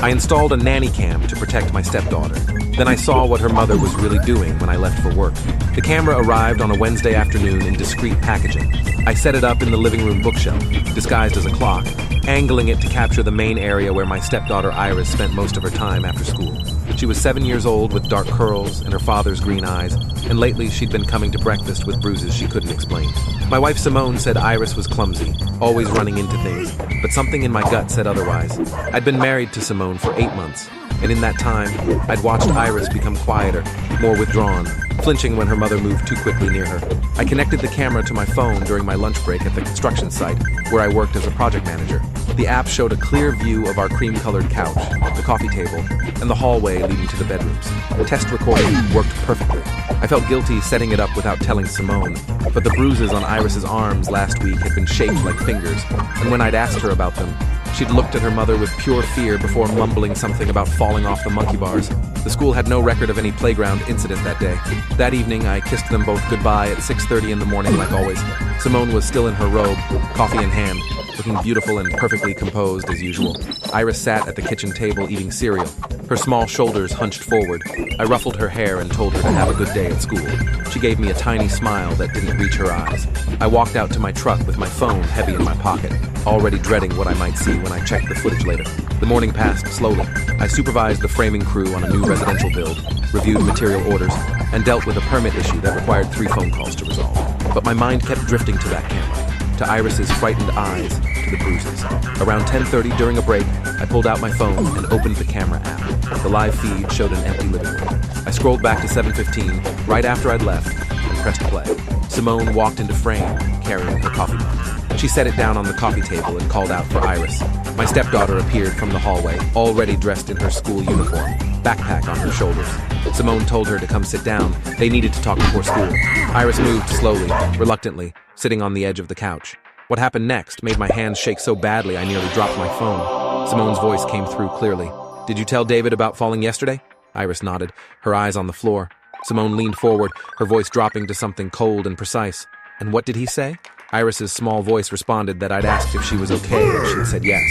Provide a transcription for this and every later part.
I installed a nanny cam to protect my stepdaughter. Then I saw what her mother was really doing when I left for work. The camera arrived on a Wednesday afternoon in discreet packaging. I set it up in the living room bookshelf, disguised as a clock, angling it to capture the main area where my stepdaughter Iris spent most of her time after school. She was 7 years old with dark curls and her father's green eyes, and lately she'd been coming to breakfast with bruises she couldn't explain. My wife Simone said Iris was clumsy, always running into things, but something in my gut said otherwise. I'd been married to Simone for 8 months, and in that time, I'd watched Iris become quieter, more withdrawn, flinching when her mother moved too quickly near her. I connected the camera to my phone during my lunch break at the construction site, where I worked as a project manager. The app showed a clear view of our cream-colored couch, the coffee table, and the hallway leading to the bedrooms. The test recording worked perfectly. I felt guilty setting it up without telling Simone, but the bruises on Iris's arms last week had been shaped like fingers, and when I'd asked her about them, she'd looked at her mother with pure fear before mumbling something about falling off the monkey bars. The school had no record of any playground incident that day. That evening, I kissed them both goodbye at 6:30 in the morning like always. Simone was still in her robe, coffee in hand, looking beautiful and perfectly composed as usual. Iris sat at the kitchen table eating cereal, her small shoulders hunched forward. I ruffled her hair and told her to have a good day at school. She gave me a tiny smile that didn't reach her eyes. I walked out to my truck with my phone heavy in my pocket, already dreading what I might see when I checked the footage later. The morning passed slowly. I supervised the framing crew on a new residential build, reviewed material orders, and dealt with a permit issue that required 3 phone calls to resolve. But my mind kept drifting to that camera, to Iris's frightened eyes, to the bruises. Around 10:30 during a break, I pulled out my phone and opened the camera app. The live feed showed an empty living room. I scrolled back to 7:15, right after I'd left, and pressed play. Simone walked into frame, carrying her coffee mug. She set it down on the coffee table and called out for Iris. My stepdaughter appeared from the hallway, already dressed in her school uniform, backpack on her shoulders. Simone told her to come sit down. They needed to talk before school. Iris moved slowly, reluctantly, sitting on the edge of the couch. What happened next made my hands shake so badly I nearly dropped my phone. Simone's voice came through clearly. "Did you tell David about falling yesterday?" Iris nodded, her eyes on the floor. Simone leaned forward, her voice dropping to something cold and precise. "And what did he say?" Iris's small voice responded that I'd asked if she was okay and she'd said yes.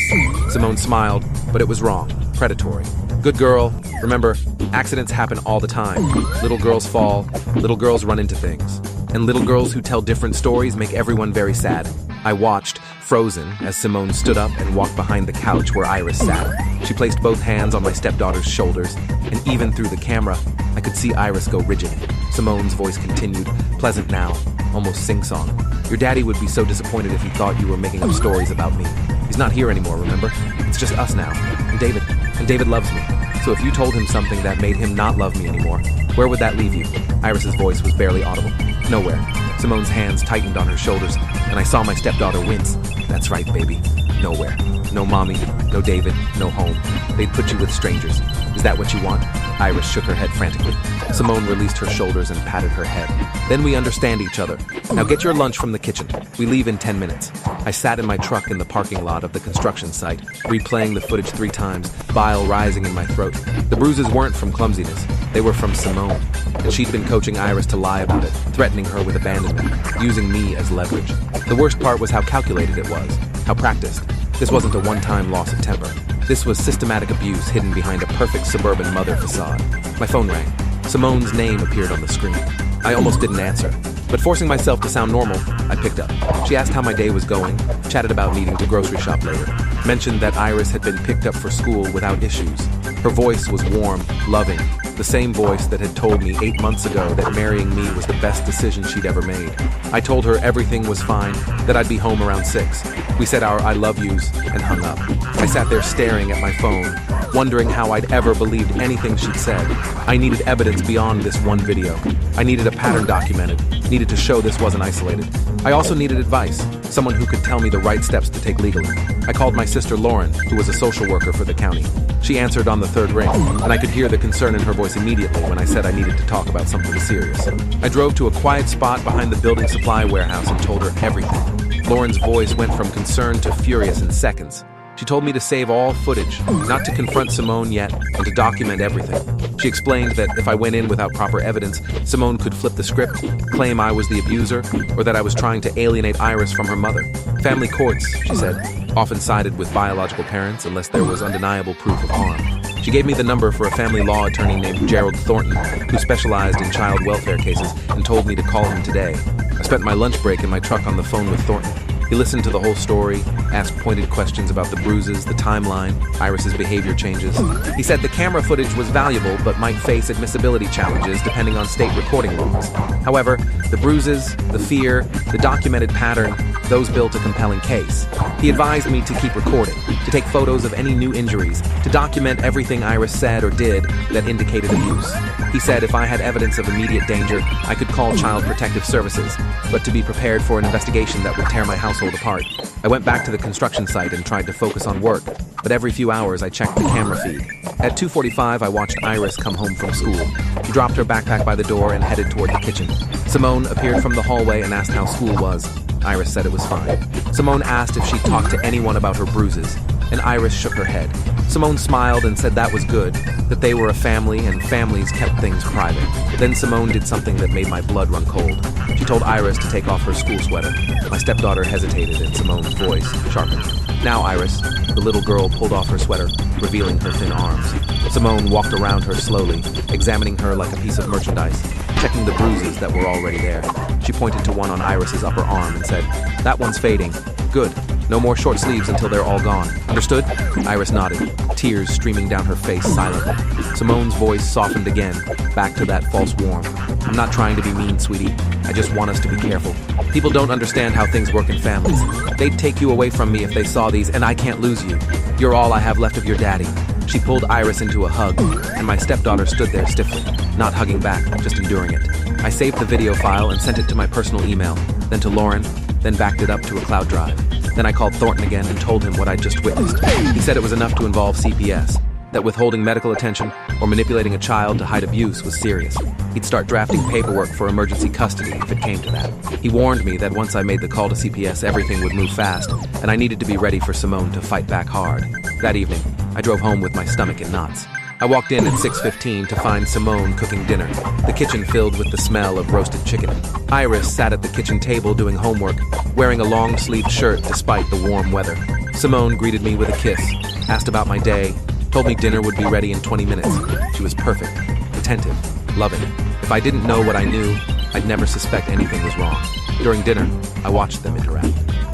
Simone smiled, but it was wrong, predatory. "Good girl. Remember, accidents happen all the time. Little girls fall, little girls run into things. And little girls who tell different stories make everyone very sad." I watched, frozen, as Simone stood up and walked behind the couch where Iris sat. She placed both hands on my stepdaughter's shoulders, and even through the camera, I could see Iris go rigid. Simone's voice continued, pleasant now, almost sing-song. "Your daddy would be so disappointed if he thought you were making up stories about me. He's not here anymore, remember? It's just us now. And David loves me. So if you told him something that made him not love me anymore, where would that leave you?" Iris's voice was barely audible. "Nowhere." Simone's hands tightened on her shoulders, and I saw my stepdaughter wince. "That's right, baby. Nowhere. No mommy, no David, no home. They'd put you with strangers. Is that what you want?" Iris shook her head frantically. Simone released her shoulders and patted her head. "Then we understand each other. Now get your lunch from the kitchen. We leave in 10 minutes. I sat in my truck in the parking lot of the construction site, replaying the footage 3 times, bile rising in my throat. The bruises weren't from clumsiness. They were from Simone. And she'd been coaching Iris to lie about it, threatening her with abandonment, using me as leverage. The worst part was how calculated it was, how practiced. This wasn't a one-time loss of temper. This was systematic abuse hidden behind a perfect suburban mother facade. My phone rang. Simone's name appeared on the screen. I almost didn't answer, but forcing myself to sound normal, I picked up. She asked how my day was going, chatted about needing to grocery shop later, mentioned that Iris had been picked up for school without issues. Her voice was warm, loving, the same voice that had told me 8 months ago that marrying me was the best decision she'd ever made. I told her everything was fine, that I'd be home around 6. We said our I love yous and hung up. I sat there staring at my phone, wondering how I'd ever believed anything she'd said. I needed evidence beyond this one video. I needed a pattern documented, needed to show this wasn't isolated. I also needed advice, someone who could tell me the right steps to take legally. I called my sister Lauren, who was a social worker for the county. She answered on the 3rd ring, and I could hear the concern in her voice immediately when I said I needed to talk about something serious. I drove to a quiet spot behind the building supply warehouse and told her everything. Lauren's voice went from concern to furious in seconds. She told me to save all footage, not to confront Simone yet, and to document everything. She explained that if I went in without proper evidence, Simone could flip the script, claim I was the abuser, or that I was trying to alienate Iris from her mother. Family courts, she said, often sided with biological parents unless there was undeniable proof of harm. She gave me the number for a family law attorney named Gerald Thornton, who specialized in child welfare cases, and told me to call him today. I spent my lunch break in my truck on the phone with Thornton. He listened to the whole story, asked pointed questions about the bruises, the timeline, Iris's behavior changes. He said the camera footage was valuable but might face admissibility challenges depending on state recording laws. However, the bruises, the fear, the documented pattern, those built a compelling case. He advised me to keep recording, to take photos of any new injuries, to document everything Iris said or did that indicated abuse. He said if I had evidence of immediate danger, I could call Child Protective Services, but to be prepared for an investigation that would tear my household apart. I went back to the construction site and tried to focus on work, but every few hours I checked the camera feed. At 2:45, I watched Iris come home from school. She dropped her backpack by the door and headed toward the kitchen. Simone appeared from the hallway and asked how school was. Iris said it was fine. Simone asked if she'd talked to anyone about her bruises, and Iris shook her head. Simone smiled and said that was good, that they were a family and families kept things private. Then Simone did something that made my blood run cold. She told Iris to take off her school sweater. My stepdaughter hesitated and Simone's voice sharpened. Now, Iris, the little girl pulled off her sweater, revealing her thin arms. Simone walked around her slowly, examining her like a piece of merchandise, checking the bruises that were already there. She pointed to one on Iris's upper arm and said, "That one's fading. Good. No more short sleeves until they're all gone. Understood?" Iris nodded, tears streaming down her face silently. Simone's voice softened again, back to that false warmth. "I'm not trying to be mean, sweetie. I just want us to be careful. People don't understand how things work in families. They'd take you away from me if they saw these, and I can't lose you. You're all I have left of your daddy." She pulled Iris into a hug, and my stepdaughter stood there stiffly, not hugging back, just enduring it. I saved the video file and sent it to my personal email, then to Lauren, then backed it up to a cloud drive. Then I called Thornton again and told him what I'd just witnessed. He said it was enough to involve CPS, that withholding medical attention or manipulating a child to hide abuse was serious. He'd start drafting paperwork for emergency custody if it came to that. He warned me that once I made the call to CPS, everything would move fast, and I needed to be ready for Simone to fight back hard. That evening, I drove home with my stomach in knots. I walked in at 6:15 to find Simone cooking dinner, the kitchen filled with the smell of roasted chicken. Iris sat at the kitchen table doing homework, wearing a long-sleeved shirt despite the warm weather. Simone greeted me with a kiss, asked about my day, told me dinner would be ready in 20 minutes. She was perfect, attentive, loving. If I didn't know what I knew, I'd never suspect anything was wrong. During dinner, I watched them interact.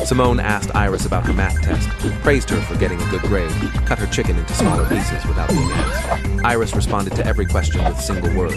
Simone asked Iris about her math test, praised her for getting a good grade, cut her chicken into smaller pieces without being asked. Iris responded to every question with single words,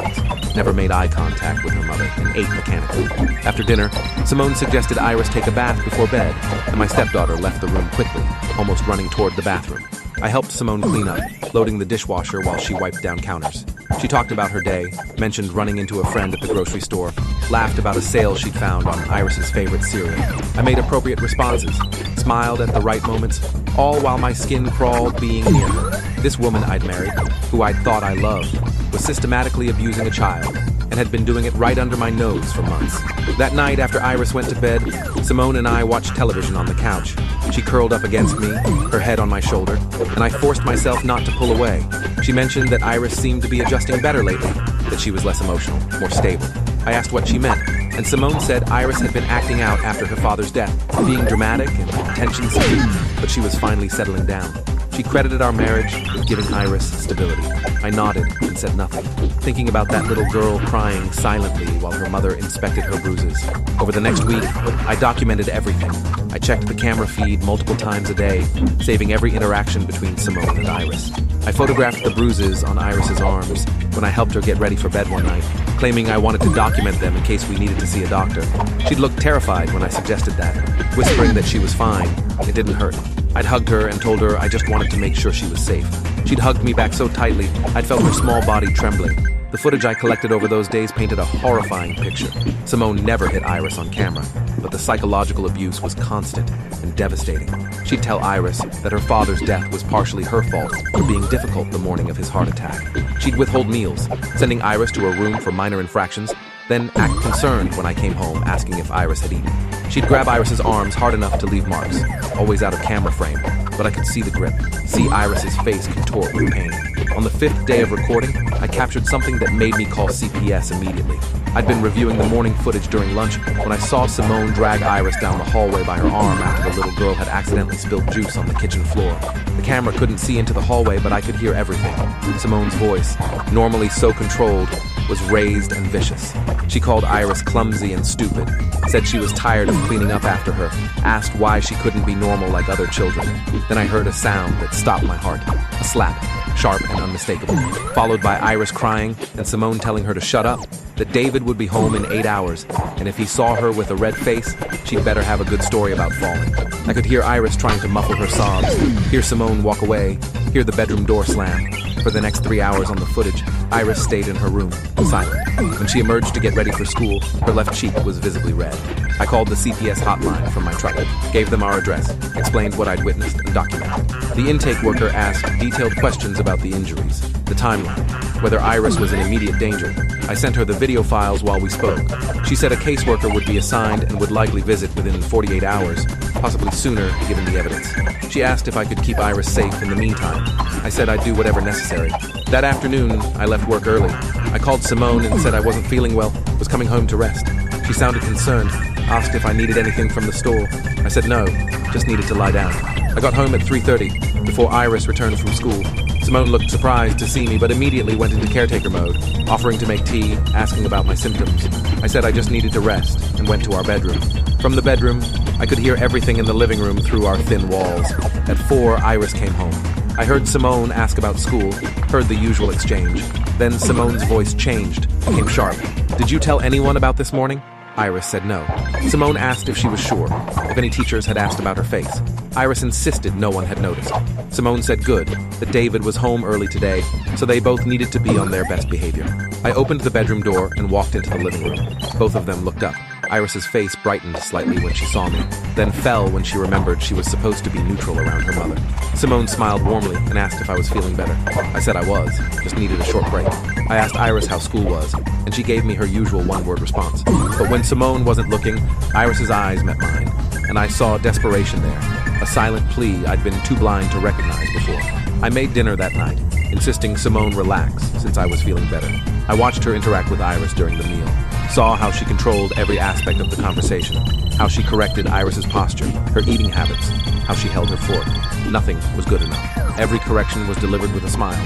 never made eye contact with her mother, and ate mechanically. After dinner, Simone suggested Iris take a bath before bed, and my stepdaughter left the room quickly, almost running toward the bathroom. I helped Simone clean up, loading the dishwasher while she wiped down counters. She talked about her day, mentioned running into a friend at the grocery store, laughed about a sale she'd found on Iris's favorite cereal. I made appropriate responses, smiled at the right moments, all while my skin crawled being near her. This woman I'd married, who I thought I loved, was systematically abusing a child, and had been doing it right under my nose for months. That night after Iris went to bed, Simone and I watched television on the couch. She curled up against me, her head on my shoulder, and I forced myself not to pull away. She mentioned that Iris seemed to be adjusting better lately, that she was less emotional, more stable. I asked what she meant, and Simone said Iris had been acting out after her father's death, being dramatic and attention-seeking, but she was finally settling down. She credited our marriage with giving Iris stability. I nodded and said nothing, thinking about that little girl crying silently while her mother inspected her bruises. Over the next week, I documented everything. I checked the camera feed multiple times a day, saving every interaction between Simone and Iris. I photographed the bruises on Iris's arms when I helped her get ready for bed one night, claiming I wanted to document them in case we needed to see a doctor. She'd looked terrified when I suggested that, whispering that she was fine, it didn't hurt. I'd hugged her and told her I just wanted to make sure she was safe. She'd hugged me back so tightly, I'd felt her small body trembling. The footage I collected over those days painted a horrifying picture. Simone never hit Iris on camera, but the psychological abuse was constant and devastating. She'd tell Iris that her father's death was partially her fault for being difficult the morning of his heart attack. She'd withhold meals, sending Iris to a room for minor infractions, then act concerned when I came home asking if Iris had eaten. She'd grab Iris's arms hard enough to leave marks, always out of camera frame, but I could see the grip, see Iris's face contort with pain. On the 5th day of recording, I captured something that made me call CPS immediately. I'd been reviewing the morning footage during lunch when I saw Simone drag Iris down the hallway by her arm after the little girl had accidentally spilled juice on the kitchen floor. The camera couldn't see into the hallway, but I could hear everything. Simone's voice, normally so controlled, was raised and vicious. She called Iris clumsy and stupid, said she was tired of cleaning up after her, asked why she couldn't be normal like other children. Then I heard a sound that stopped my heart, a slap, sharp and unmistakable, followed by Iris crying and Simone telling her to shut up, that David would be home in 8 hours, and if he saw her with a red face, she'd better have a good story about falling. I could hear Iris trying to muffle her sobs, hear Simone walk away, hear the bedroom door slam. For the next 3 hours on the footage, Iris stayed in her room, silent. When she emerged to get ready for school, her left cheek was visibly red. I called the CPS hotline from my truck, gave them our address, explained what I'd witnessed, and documented. The intake worker asked detailed questions about the injuries, the timeline, whether Iris was in immediate danger. I sent her the video files while we spoke. She said a caseworker would be assigned and would likely visit within 48 hours, possibly sooner given the evidence. She asked if I could keep Iris safe in the meantime. I said I'd do whatever necessary. That afternoon, I left work early. I called Simone and said I wasn't feeling well, was coming home to rest. She sounded concerned, asked if I needed anything from the store. I said no, just needed to lie down. I got home at 3:30, before Iris returned from school. Simone looked surprised to see me, but immediately went into caretaker mode, offering to make tea, asking about my symptoms. I said I just needed to rest, and went to our bedroom. From the bedroom, I could hear everything in the living room through our thin walls. At 4, Iris came home. I heard Simone ask about school, heard the usual exchange. Then Simone's voice changed, became sharp. "Did you tell anyone about this morning?" Iris said no. Simone asked if she was sure, if any teachers had asked about her face. Iris insisted no one had noticed. Simone said good, that David was home early today, so they both needed to be on their best behavior. I opened the bedroom door and walked into the living room. Both of them looked up. Iris's face brightened slightly when she saw me, then fell when she remembered she was supposed to be neutral around her mother. Simone smiled warmly and asked if I was feeling better. I said I was, just needed a short break. I asked Iris how school was, and she gave me her usual one-word response. But when Simone wasn't looking, Iris's eyes met mine, and I saw desperation there, a silent plea I'd been too blind to recognize before. I made dinner that night, insisting Simone relax since I was feeling better. I watched her interact with Iris during the meal, saw how she controlled every aspect of the conversation, how she corrected Iris's posture, her eating habits, how she held her fork. Nothing was good enough. Every correction was delivered with a smile.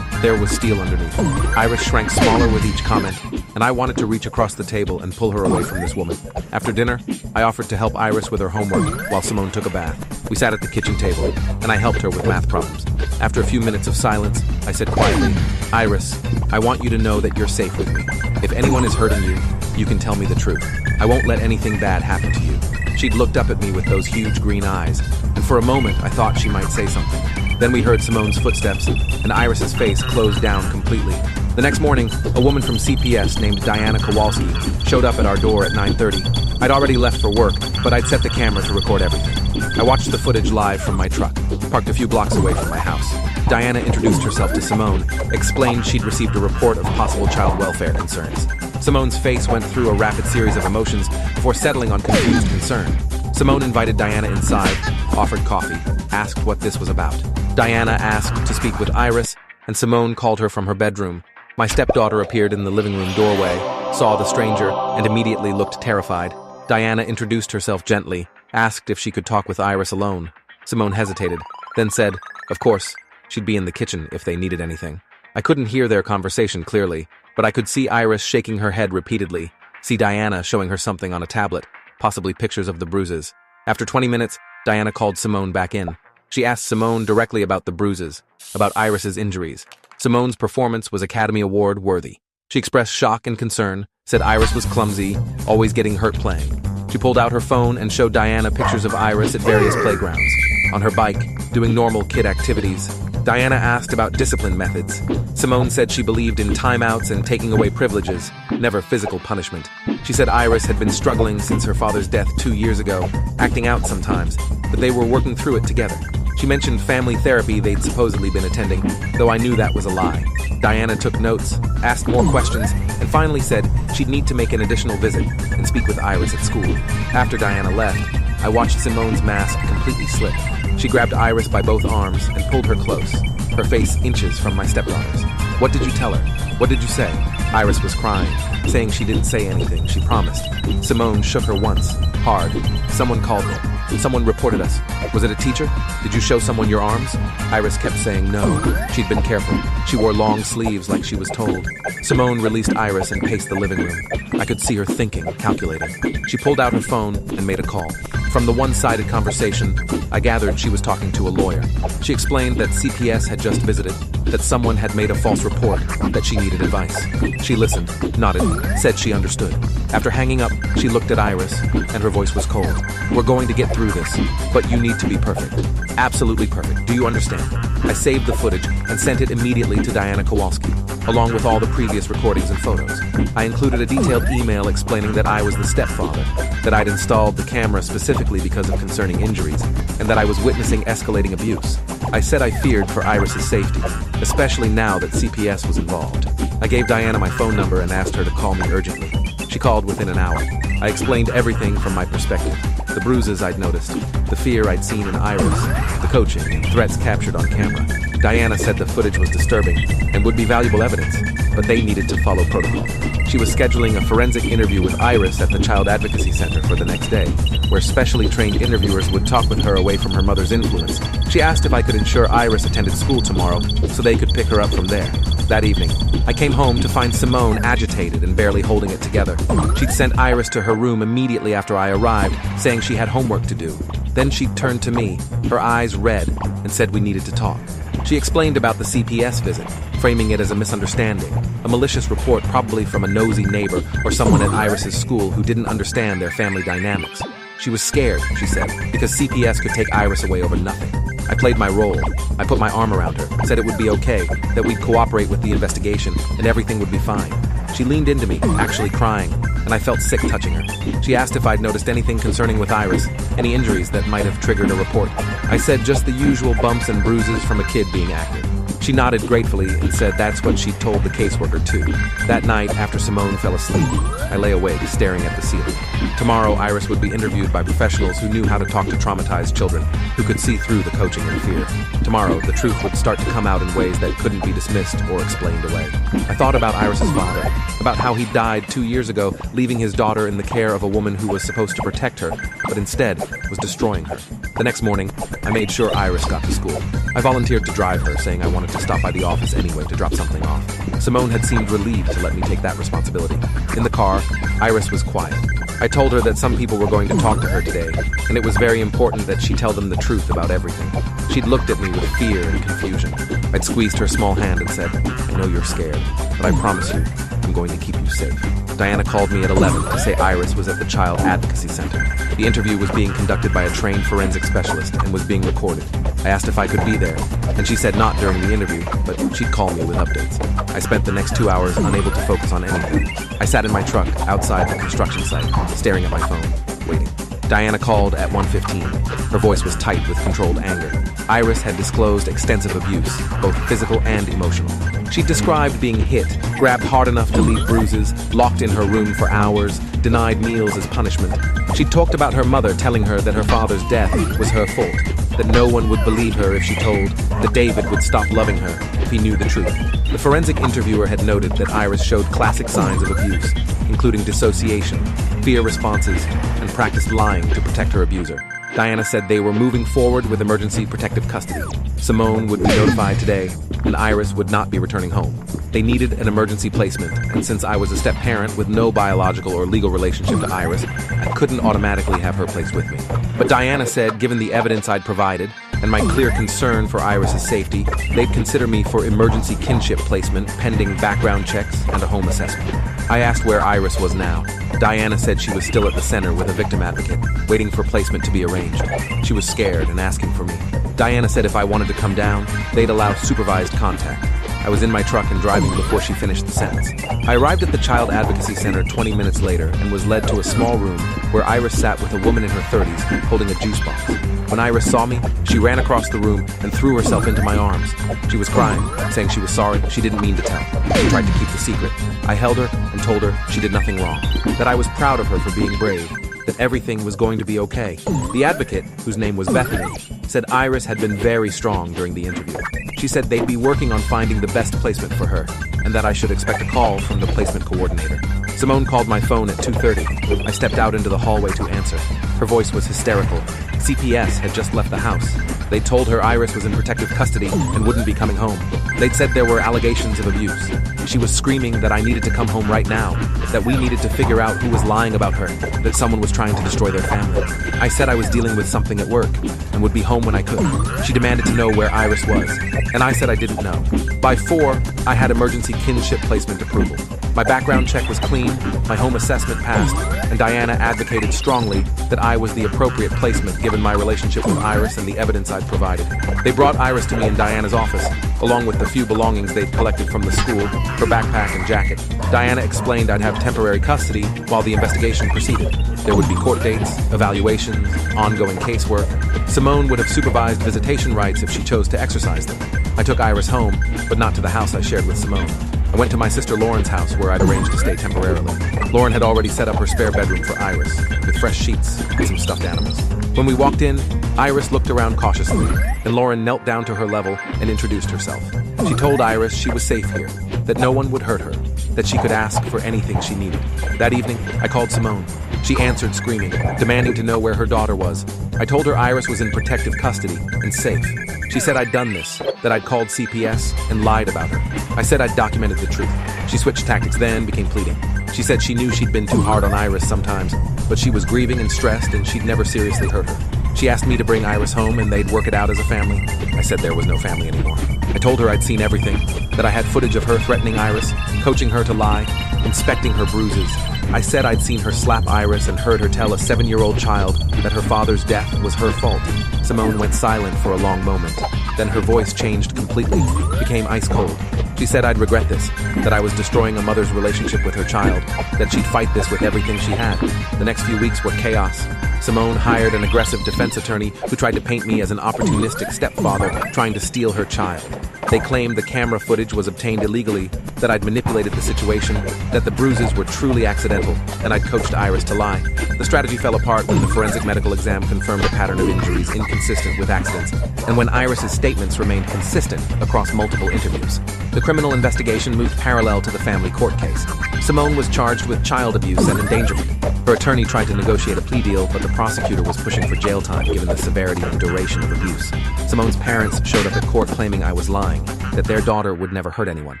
There was steel underneath. Iris shrank smaller with each comment, and I wanted to reach across the table and pull her away from this woman. After dinner, I offered to help Iris with her homework while Simone took a bath. We sat at the kitchen table, and I helped her with math problems. After a few minutes of silence, I said quietly, "Iris, I want you to know that you're safe with me. If anyone is hurting you, you can tell me the truth. I won't let anything bad happen to you." She'd looked up at me with those huge green eyes, and for a moment I thought she might say something. Then we heard Simone's footsteps, and Iris's face closed down completely. The next morning, a woman from CPS named Diana Kowalski showed up at our door at 9:30. I'd already left for work, but I'd set the camera to record everything. I watched the footage live from my truck, parked a few blocks away from my house. Diana introduced herself to Simone, explained she'd received a report of possible child welfare concerns. Simone's face went through a rapid series of emotions before settling on confused concern. Simone invited Diana inside, offered coffee, asked what this was about. Diana asked to speak with Iris, and Simone called her from her bedroom. My stepdaughter appeared in the living room doorway, saw the stranger, and immediately looked terrified. Diana introduced herself gently, asked if she could talk with Iris alone. Simone hesitated, then said, of course, she'd be in the kitchen if they needed anything. I couldn't hear their conversation clearly, but I could see Iris shaking her head repeatedly, see Diana showing her something on a tablet, possibly pictures of the bruises. After 20 minutes, Diana called Simone back in. She asked Simone directly about the bruises, about Iris's injuries. Simone's performance was Academy Award worthy. She expressed shock and concern, said Iris was clumsy, always getting hurt playing. She pulled out her phone and showed Diana pictures of Iris at various playgrounds, on her bike, doing normal kid activities. Diana asked about discipline methods. Simone said she believed in timeouts and taking away privileges, never physical punishment. She said Iris had been struggling since her father's death 2 years ago, acting out sometimes, but they were working through it together. She mentioned family therapy they'd supposedly been attending, though I knew that was a lie. Diana took notes, asked more questions, and finally said she'd need to make an additional visit and speak with Iris at school. After Diana left, I watched Simone's mask completely slip. She grabbed Iris by both arms and pulled her close, her face inches from my stepdaughter's. "What did you tell her? What did you say?" Iris was crying, saying she didn't say anything, she promised. Simone shook her once, hard. Someone called her. Someone reported us. Was it a teacher? Did you show someone your arms? Iris kept saying no. She'd been careful. She wore long sleeves like she was told. Simone released Iris and paced the living room. I could see her thinking, calculating. She pulled out her phone and made a call. From the one-sided conversation, I gathered she was talking to a lawyer. She explained that CPS had just visited, that someone had made a false report, that she needed advice. She listened, nodded, said she understood. After hanging up, she looked at Iris, and her voice was cold. "We're going to get through this, but you need to be perfect. Absolutely perfect. Do you understand?" I saved the footage and sent it immediately to Diana Kowalski, along with all the previous recordings and photos. I included a detailed email explaining that I was the stepfather, that I'd installed the camera specifically because of concerning injuries, and that I was witnessing escalating abuse. I said I feared for Iris's safety, especially now that CPS was involved. I gave Diana my phone number and asked her to call me urgently. She called within an hour. I explained everything from my perspective. The bruises I'd noticed, the fear I'd seen in Iris, the coaching, and threats captured on camera. Diana said the footage was disturbing and would be valuable evidence, but they needed to follow protocol. She was scheduling a forensic interview with Iris at the Child Advocacy Center for the next day, where specially trained interviewers would talk with her away from her mother's influence. She asked if I could ensure Iris attended school tomorrow so they could pick her up from there. That evening, I came home to find Simone agitated and barely holding it together. She'd sent Iris to her room immediately after I arrived, saying she had homework to do. Then she turned to me, her eyes red, and said we needed to talk. She explained about the CPS visit, framing it as a misunderstanding, a malicious report probably from a nosy neighbor or someone at Iris's school who didn't understand their family dynamics. She was scared, she said, because CPS could take Iris away over nothing. I played my role. I put my arm around her, said it would be okay, that we'd cooperate with the investigation, and everything would be fine. She leaned into me, actually crying, and I felt sick touching her. She asked if I'd noticed anything concerning with Iris, any injuries that might have triggered a report. I said just the usual bumps and bruises from a kid being active. She nodded gratefully and said that's what she'd told the caseworker too. That night, after Simone fell asleep, I lay awake, staring at the ceiling. Tomorrow, Iris would be interviewed by professionals who knew how to talk to traumatized children, who could see through the coaching and fear. Tomorrow, the truth would start to come out in ways that couldn't be dismissed or explained away. I thought about Iris's father, about how he died 2 years ago, leaving his daughter in the care of a woman who was supposed to protect her, but instead was destroying her. The next morning, I made sure Iris got to school. I volunteered to drive her, saying I wanted to stop by the office anyway to drop something off. Simone had seemed relieved to let me take that responsibility. In the car, Iris was quiet. I told her that some people were going to talk to her today, and it was very important that she tell them the truth about everything. She'd looked at me with fear and confusion. I'd squeezed her small hand and said, "I know you're scared, but I promise you, I'm going to keep you safe." Diana called me at 11 to say Iris was at the Child Advocacy Center. The interview was being conducted by a trained forensic specialist and was being recorded. I asked if I could be there, and she said not during the interview, but she'd call me with updates. I spent the next 2 hours unable to focus on anything. I sat in my truck outside the construction site, staring at my phone, waiting. Diana called at 1:15. Her voice was tight with controlled anger. Iris had disclosed extensive abuse, both physical and emotional. She described being hit, grabbed hard enough to leave bruises, locked in her room for hours, denied meals as punishment. She talked about her mother telling her that her father's death was her fault, that no one would believe her if she told that David would stop loving her if he knew the truth. The forensic interviewer had noted that Iris showed classic signs of abuse, including dissociation, fear responses, and practiced lying to protect her abuser. Diana said they were moving forward with emergency protective custody. Simone would be notified today, and Iris would not be returning home. They needed an emergency placement, and since I was a step-parent with no biological or legal relationship to Iris, I couldn't automatically have her placed with me. But Diana said, given the evidence I'd provided, and my clear concern for Iris's safety, they'd consider me for emergency kinship placement pending background checks and a home assessment. I asked where Iris was now. Diana said she was still at the center with a victim advocate, waiting for placement to be arranged. She was scared and asking for me. Diana said if I wanted to come down, they'd allow supervised contact. I was in my truck and driving before she finished the sentence. I arrived at the Child Advocacy Center 20 minutes later and was led to a small room where Iris sat with a woman in her 30s holding a juice box. When Iris saw me, she ran across the room and threw herself into my arms. She was crying, saying she was sorry, she didn't mean to tell. She tried to keep the secret. I held her and told her she did nothing wrong, that I was proud of her for being brave, that everything was going to be okay. The advocate, whose name was Bethany, said Iris had been very strong during the interview. She said they'd be working on finding the best placement for her, and that I should expect a call from the placement coordinator. Simone called my phone at 2:30. I stepped out into the hallway to answer. Her voice was hysterical. CPS had just left the house. They'd told her Iris was in protective custody and wouldn't be coming home. They'd said there were allegations of abuse. She was screaming that I needed to come home right now, that we needed to figure out who was lying about her, that someone was trying to destroy their family. I said I was dealing with something at work and would be home when I could. She demanded to know where Iris was, and I said I didn't know. By 4, I had emergency kinship placement approval. My background check was clean, my home assessment passed, and Diana advocated strongly that I was the appropriate placement given my relationship with Iris and the evidence I'd provided. They brought Iris to me in Diana's office, along with the few belongings they'd collected from the school, her backpack and jacket. Diana explained I'd have temporary custody while the investigation proceeded. There would be court dates, evaluations, ongoing casework. Simone would have supervised visitation rights if she chose to exercise them. I took Iris home, but not to the house I shared with Simone. I went to my sister Lauren's house where I'd arranged to stay temporarily. Lauren had already set up her spare bedroom for Iris, with fresh sheets and some stuffed animals. When we walked in, Iris looked around cautiously, and Lauren knelt down to her level and introduced herself. She told Iris she was safe here, that no one would hurt her, that she could ask for anything she needed. That evening, I called Simone. She answered screaming, demanding to know where her daughter was. I told her Iris was in protective custody and safe. She said I'd done this, that I'd called CPS and lied about her. I said I'd documented the truth. She switched tactics then, became pleading. She said she knew she'd been too hard on Iris sometimes, but she was grieving and stressed and she'd never seriously hurt her. She asked me to bring Iris home and they'd work it out as a family. I said there was no family anymore. I told her I'd seen everything, that I had footage of her threatening Iris, coaching her to lie, inspecting her bruises. I said I'd seen her slap Iris and heard her tell a 7-year-old child that her father's death was her fault. Simone went silent for a long moment. Then her voice changed completely, became ice cold. She said I'd regret this, that I was destroying a mother's relationship with her child, that she'd fight this with everything she had. The next few weeks were chaos. Simone hired an aggressive defense attorney who tried to paint me as an opportunistic stepfather trying to steal her child. They claimed the camera footage was obtained illegally, that I'd manipulated the situation, that the bruises were truly accidental, and I'd coached Iris to lie. The strategy fell apart when the forensic medical exam confirmed a pattern of injuries inconsistent with accidents, and when Iris's statements remained consistent across multiple interviews. The criminal investigation moved parallel to the family court case. Simone was charged with child abuse and endangerment. Her attorney tried to negotiate a plea deal, but the prosecutor was pushing for jail time given the severity and duration of abuse. Simone's parents showed up at court claiming I was lying, that their daughter would never hurt anyone.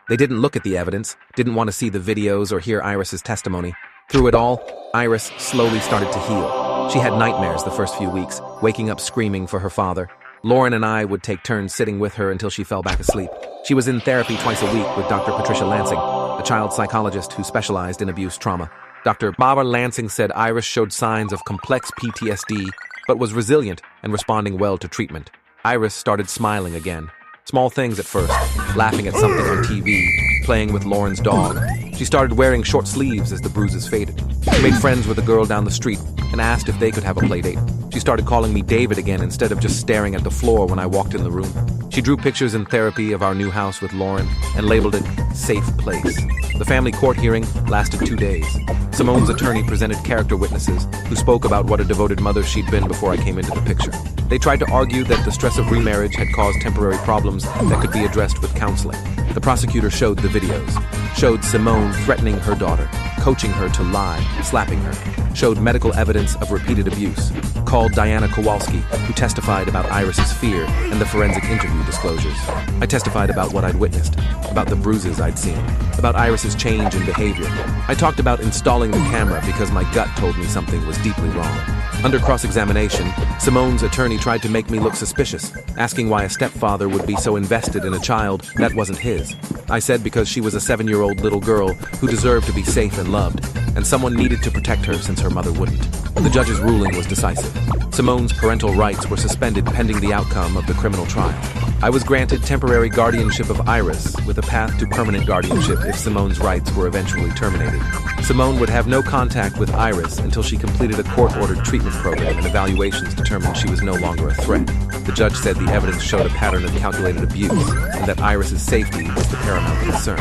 They didn't look at the evidence, didn't want to see the videos or hear Iris's testimony. Through it all, Iris slowly started to heal. She had nightmares the first few weeks, waking up screaming for her father. Lauren and I would take turns sitting with her until she fell back asleep. She was in therapy twice a week with Dr. Patricia Lansing, a child psychologist who specialized in abuse trauma. Dr. Barbara Lansing said Iris showed signs of complex PTSD, but was resilient and responding well to treatment. Iris started smiling again. Small things at first, laughing at something on TV, playing with Lauren's dog. She started wearing short sleeves as the bruises faded. She made friends with a girl down the street and asked if they could have a play date. She started calling me David again instead of just staring at the floor when I walked in the room. She drew pictures in therapy of our new house with Lauren and labeled it Safe Place. The family court hearing lasted 2 days. Simone's attorney presented character witnesses who spoke about what a devoted mother she'd been before I came into the picture. They tried to argue that the stress of remarriage had caused temporary problems that could be addressed with counseling. The prosecutor showed the videos, showed Simone threatening her daughter, coaching her to lie, slapping her, showed medical evidence of repeated abuse, called Diana Kowalski, who testified about Iris's fear and the forensic interview disclosures. I testified about what I'd witnessed, about the bruises I'd seen, about Iris's change in behavior. I talked about installing the camera because my gut told me something was deeply wrong. Under cross-examination, Simone's attorney tried to make me look suspicious, asking why a stepfather would be so invested in a child that wasn't his. I said because she was a 7-year-old little girl who deserved to be safe and loved, and someone needed to protect her since her mother wouldn't. The judge's ruling was decisive. Simone's parental rights were suspended pending the outcome of the criminal trial. I was granted temporary guardianship of Iris, with a path to permanent guardianship if Simone's rights were eventually terminated. Simone would have no contact with Iris until she completed a court-ordered treatment program and evaluations determined she was no longer a threat. The judge said the evidence showed a pattern of calculated abuse and that Iris's safety was the paramount concern.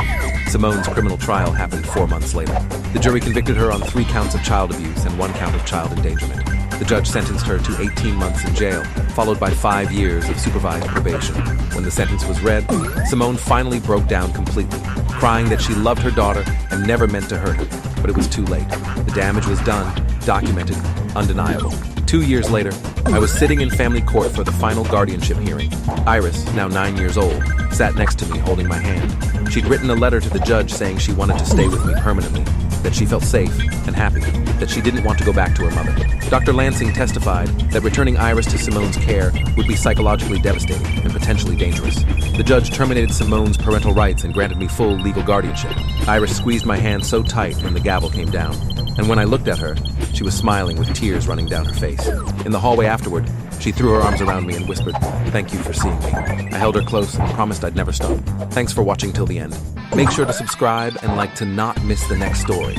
Simone's criminal trial happened 4 months later. The jury convicted her on 3 counts of child abuse and 1 count of child endangerment. The judge sentenced her to 18 months in jail, followed by 5 years of supervised probation. When the sentence was read, Simone finally broke down completely, crying that she loved her daughter and never meant to hurt her. But it was too late. The damage was done, documented, undeniable. 2 years later, I was sitting in family court for the final guardianship hearing. Iris, now 9 years old, sat next to me holding my hand. She'd written a letter to the judge saying she wanted to stay with me permanently, that she felt safe and happy, that she didn't want to go back to her mother. Dr. Lansing testified that returning Iris to Simone's care would be psychologically devastating and potentially dangerous. The judge terminated Simone's parental rights and granted me full legal guardianship. Iris squeezed my hand so tight when the gavel came down, and when I looked at her, she was smiling with tears running down her face. In the hallway afterward, she threw her arms around me and whispered, "Thank you for seeing me." I held her close and promised I'd never stop. Thanks for watching till the end. Make sure to subscribe and like to not miss the next story.